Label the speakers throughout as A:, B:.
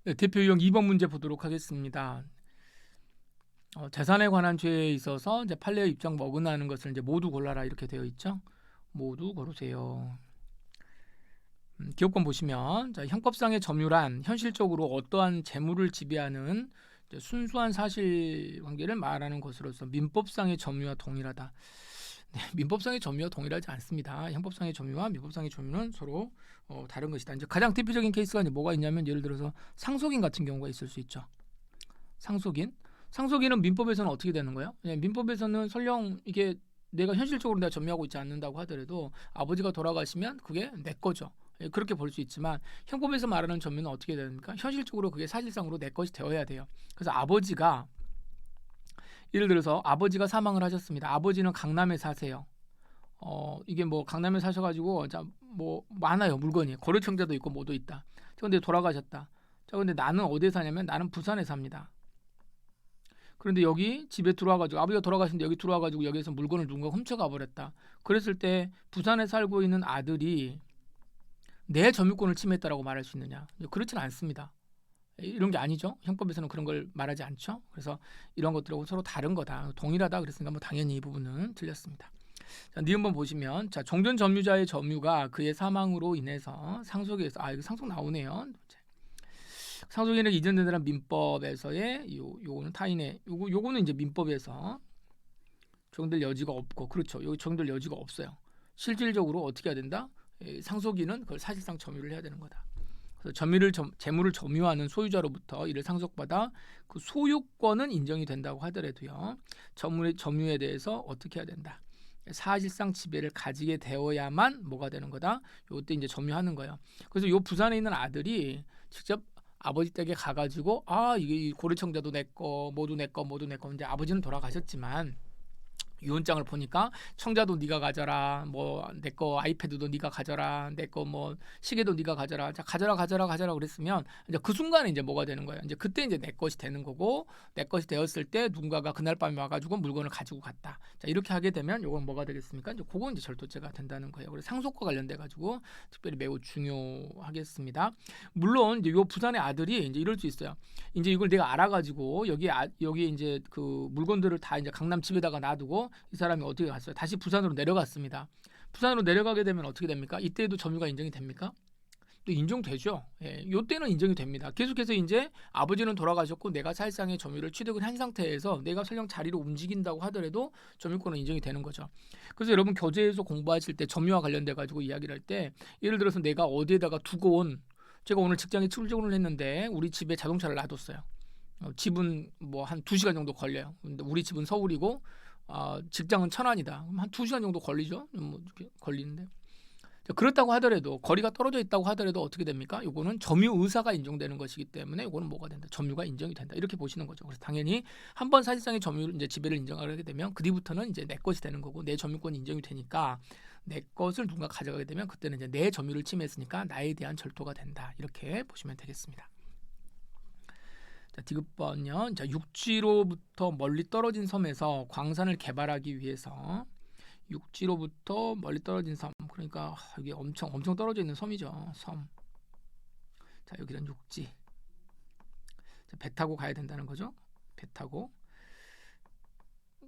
A: 네, 대표 유형 2번 문제 보도록 하겠습니다. 재산에 관한 죄에 있어서 이제 판례의 입장 어긋나는 것을 이제 모두 골라라 이렇게 되어 있죠. 모두 고르세요. 기업권 보시면 자, 형법상의 점유란 현실적으로 어떠한 재물을 지배하는 이제 순수한 사실관계를 말하는 것으로서 민법상의 점유와 동일하다. 네, 민법상의 점유와 동일하지 않습니다. 형법상의 점유와 민법상의 점유는 서로 다른 것이다. 이제 가장 대표적인 케이스가 이제 뭐가 있냐면 예를 들어서 상속인 같은 경우가 있을 수 있죠. 상속인은 민법에서는 어떻게 되는 거예요? 네, 민법에서는 설령 이게 내가 현실적으로 내가 점유하고 있지 않는다고 하더라도 아버지가 돌아가시면 그게 내 거죠. 예, 그렇게 볼 수 있지만 형법에서 말하는 점유는 어떻게 됩니까? 현실적으로 그게 사실상으로 내 것이 되어야 돼요. 그래서 아버지가 예를 들어서 아버지가 사망을 하셨습니다. 아버지는 강남에 사세요. 이게 뭐 강남에 사셔가지고 자 뭐 많아요 물건이 거래청자도 있고 뭐도 있다. 그런데 돌아가셨다. 자 근데 나는 어디에 사냐면 나는 부산에 삽니다. 그런데 여기 집에 들어와가지고 아버지가 돌아가신데 여기 들어와가지고 여기에서 물건을 누군가 훔쳐가 버렸다. 그랬을 때 부산에 살고 있는 아들이 내 점유권을 침해했다라고 말할 수 있느냐? 그렇지는 않습니다. 이런 게 아니죠. 형법에서는 그런 걸 말하지 않죠. 그래서 이런 것들하고 서로 다른 거다. 동일하다 그랬으니까 뭐 당연히 이 부분은 틀렸습니다. 자, 니은번 보시면 자 종전 점유자의 점유가 그의 사망으로 인해서 상속에 의해서 이거 상속 나오네요. 상속인에게 이전된다는 민법에서의 요거는 타인의 요거는 이제 민법에서 적용될 여지가 없고 그렇죠. 여기 적용될 여지가 없어요. 실질적으로 어떻게 해야 된다? 상속인은 그걸 사실상 점유를 해야 되는 거다. 그래서 재물을 점유하는 소유자로부터 이를 상속받아 그 소유권은 인정이 된다고 하더라도요. 점유에 대해서 어떻게 해야 된다? 사실상 지배를 가지게 되어야만 뭐가 되는 거다. 요때 이제 점유하는 거예요. 그래서 요 부산에 있는 아들이 직접 아버지 댁에 가가지고 이게 고려청자도 내 거, 모두 내 거, 모두 내 거. 이제 아버지는 돌아가셨지만 유언장을 보니까 청자도 네가 가져라, 뭐 내 거 아이패드도 네가 가져라, 내 거 뭐 시계도 네가 가져라, 자 가져라 그랬으면 이제 그 순간에 이제 뭐가 되는 거예요. 이제 그때 이제 내 것이 되는 거고 내 것이 되었을 때 누군가가 그날 밤에 와가지고 물건을 가지고 갔다. 자 이렇게 하게 되면 이건 뭐가 되겠습니까? 이제 그건 이제 절도죄가 된다는 거예요. 그래서 상속과 관련돼 가지고 특별히 매우 중요하겠습니다. 물론 이제 요 부산의 아들이 이제 이럴 수 있어요. 이제 이걸 내가 알아가지고 여기 이제 그 물건들을 다 이제 강남 집에다가 놔두고 이 사람이 어떻게 갔어요? 다시 부산으로 내려갔습니다. 부산으로 내려가게 되면 어떻게 됩니까? 이때에도 점유가 인정이 됩니까? 또 인정되죠. 예, 이때는 인정이 됩니다. 계속해서 이제 아버지는 돌아가셨고 내가 사실상의 점유를 취득을 한 상태에서 내가 설령 자리로 움직인다고 하더라도 점유권은 인정이 되는 거죠. 그래서 여러분 교재에서 공부하실 때 점유와 관련돼 가지고 이야기를 할 때 예를 들어서 내가 어디에다가 두고 온 제가 오늘 직장에 출근을 했는데 우리 집에 자동차를 놔뒀어요. 집은 뭐 한 2시간 정도 걸려요. 근데 우리 집은 서울이고 직장은 천안이다. 그럼 한 2시간 정도 걸리죠. 뭐 이렇게 걸리는데 그렇다고 하더라도 거리가 떨어져 있다고 하더라도 어떻게 됩니까? 이거는 점유 의사가 인정되는 것이기 때문에 이거는 뭐가 된다? 점유가 인정이 된다. 이렇게 보시는 거죠. 그래서 당연히 한번 사실상의 점유 이제 지배를 인정하게 되면 그 뒤부터는 이제 내 것이 되는 거고 내 점유권이 인정이 되니까 내 것을 누군가 가져가게 되면 그때는 이제 내 점유를 침해했으니까 나에 대한 절도가 된다. 이렇게 보시면 되겠습니다. 자, 디귿번요. 자, 육지로부터 멀리 떨어진 섬에서 광산을 개발하기 위해서 육지로부터 멀리 떨어진 섬. 그러니까 이게 엄청 떨어져 있는 섬이죠. 섬. 자, 여기는 육지. 자, 배 타고 가야 된다는 거죠. 배 타고.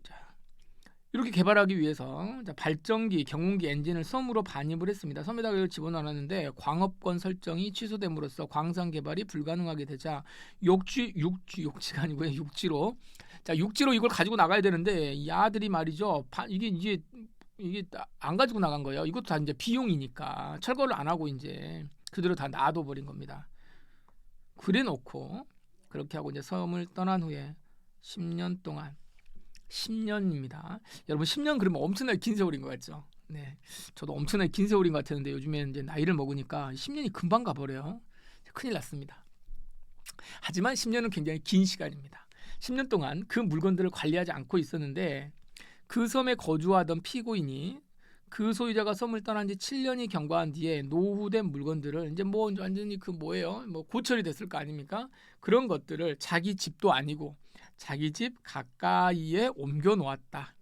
A: 자, 이렇게 개발하기 위해서 자, 발전기, 경운기, 엔진을 섬으로 반입을 했습니다. 섬에다가 이걸 집어넣었는데 광업권 설정이 취소됨으로써 광산 개발이 불가능하게 되자 육지가 아니고요. 육지로. 자, 육지로 이걸 가지고 나가야 되는데 이 아들이 말이죠. 이게 안 가지고 나간 거예요. 이것도 다 이제 비용이니까 철거를 안 하고 이제 그대로 다 놔둬 버린 겁니다. 그래 놓고 그렇게 하고 이제 섬을 떠난 후에 10년 동안 10년입니다. 여러분 10년 그러면 엄청나게 긴 세월인 것 같죠? 네, 저도 엄청나게 긴 세월인 것 같았는데 요즘에는 이제 나이를 먹으니까 10년이 금방 가버려요. 큰일 났습니다. 하지만 10년은 굉장히 긴 시간입니다. 10년 동안 그 물건들을 관리하지 않고 있었는데 그 섬에 거주하던 피고인이 그 소유자가 섬을 떠난 지 7년이 경과한 뒤에 노후된 물건들을 이제 뭐 완전히 그 뭐예요? 뭐 고철이 됐을 거 아닙니까? 그런 것들을 자기 집도 아니고 자기 집 가까이에 옮겨 놓았다.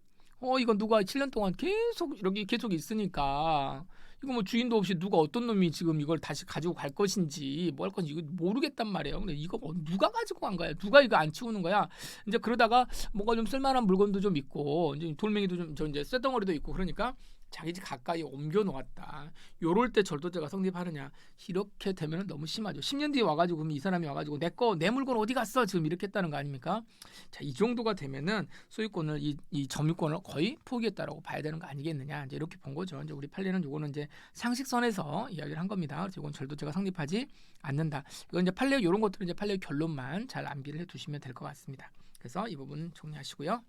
A: 이건 누가 7년 동안 계속 이렇게 계속 있으니까 이거 뭐 주인도 없이 누가 어떤 놈이 지금 이걸 다시 가지고 갈 것인지 뭐 할 건지 이거 모르겠단 말이에요. 근데 이거 뭐 누가 가지고 간 거야? 누가 이거 안 치우는 거야? 이제 그러다가 뭔가 좀 쓸만한 물건도 좀 있고 이제 돌멩이도 좀 저 이제 쇳덩어리도 있고 그러니까 자기 집 가까이 옮겨 놓았다. 요럴 때 절도죄가 성립하느냐? 이렇게 되면 너무 심하죠. 10년 뒤에 와가지고 그럼 이 사람이 와가지고 내 물건 어디 갔어? 지금 이렇게 했다는 거 아닙니까? 자, 이 정도가 되면은 소유권을 이 점유권을 거의 포기했다라고 봐야 되는 거 아니겠느냐? 이제 이렇게 본 거죠. 이제 우리 판례는 요거는 이제 상식선에서 이야기를 한 겁니다. 그래서 이건 절도죄가 성립하지 않는다. 이건 이제 판례 이런 것들은 이제 판례 결론만 잘 암기를 해두시면 될 것 같습니다. 그래서 이 부분 정리하시고요.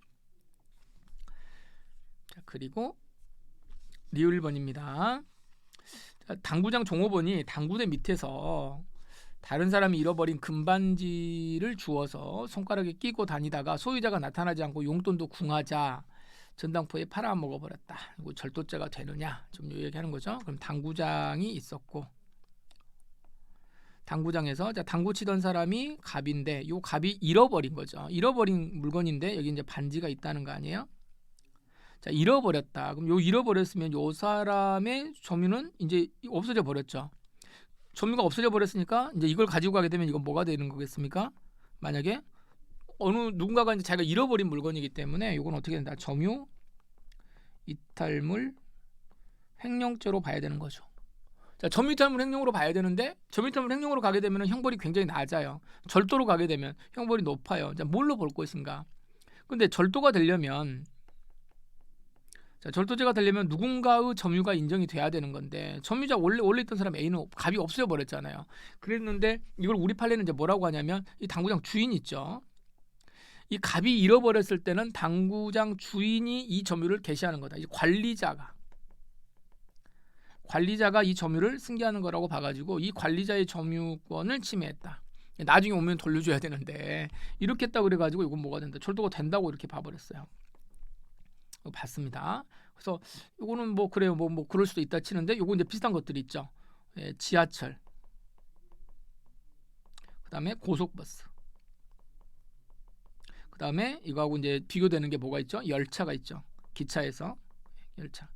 A: 자, 그리고 리을 1번입니다. 당구장 종업원이 당구대 밑에서 다른 사람이 잃어버린 금반지를 주워서 손가락에 끼고 다니다가 소유자가 나타나지 않고 용돈도 궁하자 전당포에 팔아먹어버렸다. 이거 절도죄가 되느냐? 좀 얘기하는 거죠. 그럼 당구장이 있었고 당구장에서 당구 치던 사람이 갑인데 요 갑이 잃어버린 거죠. 잃어버린 물건인데 여기 이제 반지가 있다는 거 아니에요? 자, 잃어버렸다. 그럼 요 잃어버렸으면 요 사람의 점유는 이제 없어져 버렸죠. 점유가 없어져 버렸으니까 이제 이걸 가지고 가게 되면 이건 뭐가 되는 거겠습니까? 만약에 누군가가 이제 자기가 잃어버린 물건이기 때문에 이건 어떻게 된다? 점유 이탈물 횡령죄로 봐야 되는 거죠. 자, 점유 이탈물 횡령으로 봐야 되는데 점유 이탈물 횡령으로 가게 되면 형벌이 굉장히 낮아요. 절도로 가게 되면 형벌이 높아요. 자, 뭘로 볼 것인가? 근데 절도가 되려면 자, 절도죄가 되려면 누군가의 점유가 인정이 돼야 되는 건데 점유자 원래 있던 사람 A는 갑이 없어져 버렸잖아요. 그랬는데 이걸 우리 판례는 이제 뭐라고 하냐면 이 당구장 주인 있죠. 이 갑이 잃어버렸을 때는 당구장 주인이 이 점유를 개시하는 거다. 이 관리자가 이 점유를 승계하는 거라고 봐가지고 이 관리자의 점유권을 침해했다. 나중에 오면 돌려줘야 되는데 이렇게 했다고 그래가지고 이건 뭐가 된다? 절도가 된다고 이렇게 봐버렸어요. 봤습니다. 그래서 요거는 뭐 그래요. 뭐 그럴 수도 있다 치는데 요거 이제 비슷한 것들이 있죠. 지하철, 그다음에 고속버스, 그다음에 이거하고 이제 비교되는 게 뭐가 있죠? 열차가 있죠. 기차에서 열차,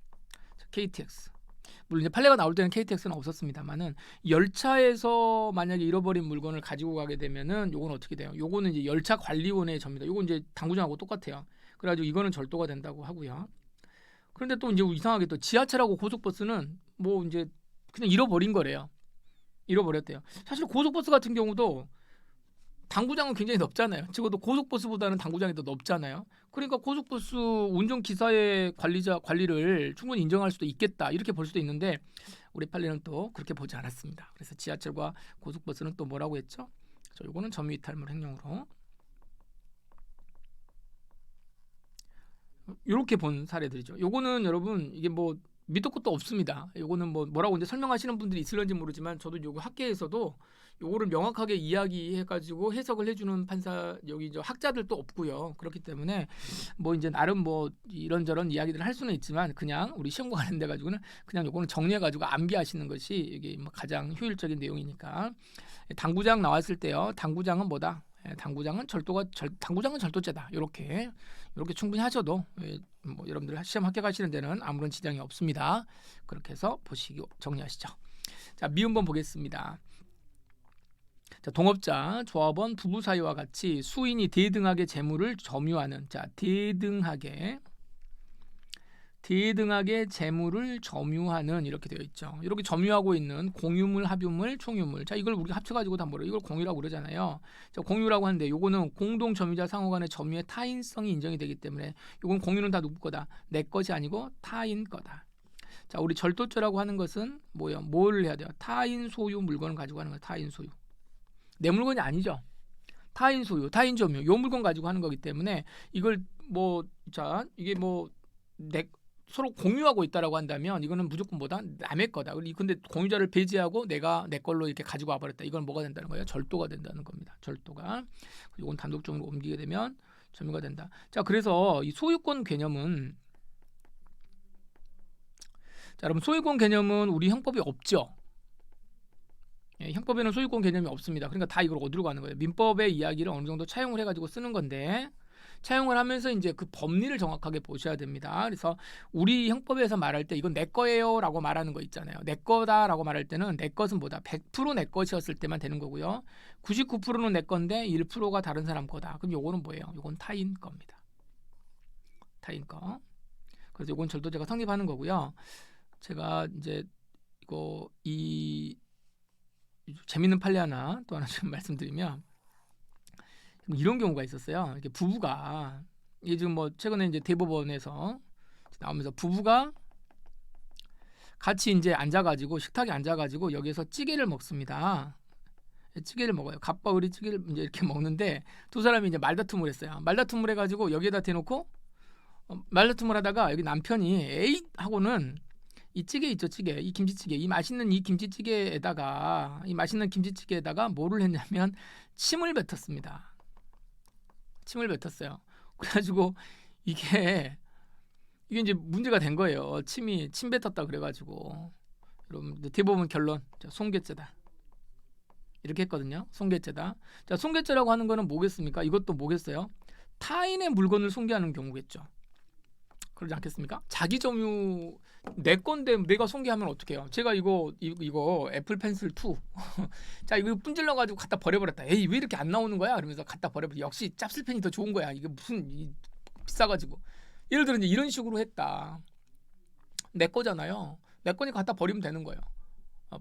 A: KTX. 물론 이제 판례가 나올 때는 KTX는 없었습니다만은 열차에서 만약에 잃어버린 물건을 가지고 가게 되면은 요건 어떻게 돼요? 요거는 이제 열차 관리원의 점입니다. 요건 이제 당구장하고 똑같아요. 그래가지고 이거는 절도가 된다고 하고요. 그런데 또 이제 이상하게 또 지하철하고 고속버스는 뭐 이제 그냥 잃어버린 거래요. 잃어버렸대요. 사실 고속버스 같은 경우도 당구장은 굉장히 넓잖아요. 적어도 고속버스보다는 당구장이 더 넓잖아요. 그러니까 고속버스 운전기사의 관리를 충분히 인정할 수도 있겠다. 이렇게 볼 수도 있는데 우리 판례는 또 그렇게 보지 않았습니다. 그래서 지하철과 고속버스는 또 뭐라고 했죠? 이거는 점유이탈물 횡령으로 이렇게 본 사례들이죠. 요거는 여러분 이게 뭐 밑도 끝도 없습니다. 요거는 뭐라고 이제 설명하시는 분들이 있을런지 모르지만 저도 요거 학계에서도 요거를 명확하게 이야기해가지고 해석을 해주는 판사 여기 저 학자들도 없고요. 그렇기 때문에 뭐 이제 나름 뭐 이런저런 이야기들을 할 수는 있지만 그냥 우리 시험과 관련돼 가지고는 그냥 요거는 정리해가지고 암기하시는 것이 이게 뭐 가장 효율적인 내용이니까. 당구장 나왔을 때요. 당구장은 뭐다? 당구장은 절도죄다. 이렇게 충분히 하셔도 뭐 여러분들 시험 합격하시는 데는 아무런 지장이 없습니다. 그렇게 해서 보시고 정리하시죠. 자, 미음번 보겠습니다. 자, 동업자, 조합원, 부부 사이와 같이 수인이 대등하게 재물을 점유하는 대등하게 재물을 점유하는 이렇게 되어 있죠. 이렇게 점유하고 있는 공유물, 합유물, 총유물. 자, 이걸 우리가 합쳐가지고 다 뭐래요? 이걸 공유라고 그러잖아요. 자, 공유라고 하는데 요거는 공동 점유자 상호간의 점유의 타인성이 인정이 되기 때문에 요건 공유는 다 누구 거다? 내 것이 아니고 타인 거다. 자, 우리 절도죄라고 하는 것은 뭐예요? 뭘 해야 돼요? 타인 소유 물건을 가지고 하는 거예요. 타인 소유. 내 물건이 아니죠. 타인 소유, 타인 점유. 요 물건 가지고 하는 거기 때문에 이걸 이게 서로 공유하고 있다라고 한다면 이거는 무조건 뭐다? 남의 거다. 근데 공유자를 배제하고 내가 내 걸로 이렇게 가지고 와버렸다. 이건 뭐가 된다는 거예요? 절도가 된다는 겁니다. 절도가. 이건 단독적으로 옮기게 되면 점유가 된다. 자, 그래서 이 소유권 개념은 여러분 소유권 개념은 우리 형법에 없죠. 형법에는 소유권 개념이 없습니다. 그러니까 다 이걸 어디로 가는 거예요? 민법의 이야기를 어느 정도 차용을 해가지고 쓰는 건데 차용을 하면서 이제 그 법리를 정확하게 보셔야 됩니다. 그래서 우리 형법에서 말할 때 이건 내 거예요라고 말하는 거 있잖아요. 내 거다라고 말할 때는 내 것은 뭐다? 100% 내 것이었을 때만 되는 거고요. 99%는 내 건데 1%가 다른 사람 거다. 그럼 요거는 뭐예요? 요건 타인 겁니다. 타인 거. 그래서 요건 절도죄가 성립하는 거고요. 제가 이제 이거 재밌는 판례 하나 또 하나 좀 말씀드리면 이런 경우가 있었어요. 이렇게 부부가 이게 지금 뭐 최근에 이제 대법원에서 나오면서 부부가 같이 이제 앉아가지고 식탁에 앉아가지고 여기에서 찌개를 먹습니다. 찌개를 먹어요. 갓과 을이 찌개를 이제 이렇게 먹는데 두 사람이 이제 말다툼을 했어요. 말다툼을 해가지고 여기에다 대놓고 말다툼을 하다가 여기 남편이 에이 하고는 이 찌개 있죠, 찌개. 이 김치찌개. 이 맛있는 김치찌개에다가 뭐를 했냐면 침을 뱉었습니다. 침을 뱉었어요. 그래가지고 이게 이제 문제가 된 거예요. 침 뱉었다 그래가지고 여러분 대법원 결론 손괴죄다 이렇게 했거든요. 손괴죄다. 자, 손괴죄라고 하는 거는 뭐겠습니까? 이것도 뭐겠어요? 타인의 물건을 손괴하는 경우겠죠. 그러지 않겠습니까? 자기 점유 내 건데 내가 손괴하면 어떡해요? 제가 이거 애플 펜슬 2 자 이거 분질러 가지고 갖다 버려버렸다. 에이 왜 이렇게 안 나오는 거야? 그러면서 갖다 버려버려. 역시 짭슬펜이 더 좋은 거야. 이게 무슨 비싸가지고 예를 들어 이제 이런 식으로 했다. 내 거잖아요. 내 거니까 갖다 버리면 되는 거예요.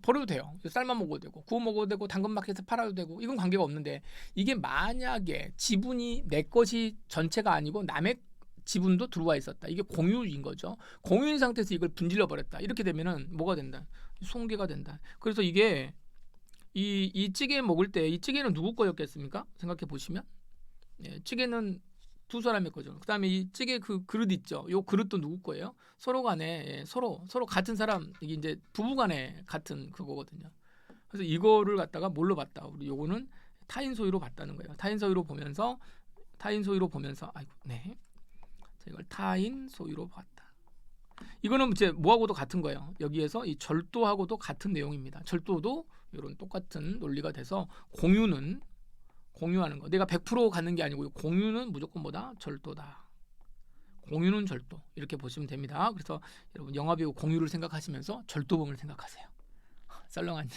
A: 버려도 돼요. 삶아 먹어도 되고 구워 먹어도 되고 당근마켓에서 팔아도 되고 이건 관계가 없는데 이게 만약에 지분이 내 것이 전체가 아니고 남의 지분도 들어와 있었다. 이게 공유인 거죠. 공유인 상태에서 이걸 분질러 버렸다. 이렇게 되면은 뭐가 된다? 손괴가 된다. 그래서 이게 이 찌개 먹을 때 이 찌개는 누구 거였겠습니까? 생각해 보시면 찌개는 두 사람의 거죠. 그다음에 이 찌개 그 그릇 있죠. 요 그릇도 누구 거예요? 서로 간에 서로 같은 사람 이게 이제 부부 간에 같은 그거거든요. 그래서 이거를 갖다가 뭘로 봤다? 우리 요거는 타인 소유로 봤다는 거예요. 타인 소유로 보면서 아이고 네. 이걸 타인 소유로 봤다. 이거는 이제 뭐하고도 같은 거예요. 여기에서 이 절도하고도 같은 내용입니다. 절도도 이런 똑같은 논리가 돼서 공유하는 거. 내가 100% 갖는 게 아니고 공유는 무조건 뭐다? 절도다. 공유는 절도. 이렇게 보시면 됩니다. 그래서 여러분 영화배우 공유를 생각하시면서 절도범을 생각하세요. 썰렁하지.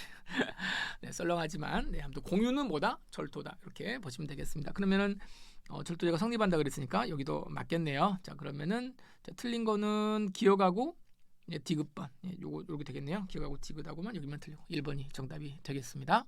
A: 네, 썰렁하지만 아무튼 공유는 뭐다? 절도다. 이렇게 보시면 되겠습니다. 그러면은 절도죄가 성립한다 그랬으니까 여기도 맞겠네요. 자 그러면은 틀린 거는 기억하고 디귿번 요렇게 되겠네요. 기억하고 디귿하고만 여기만 틀리고 1번이 정답이 되겠습니다.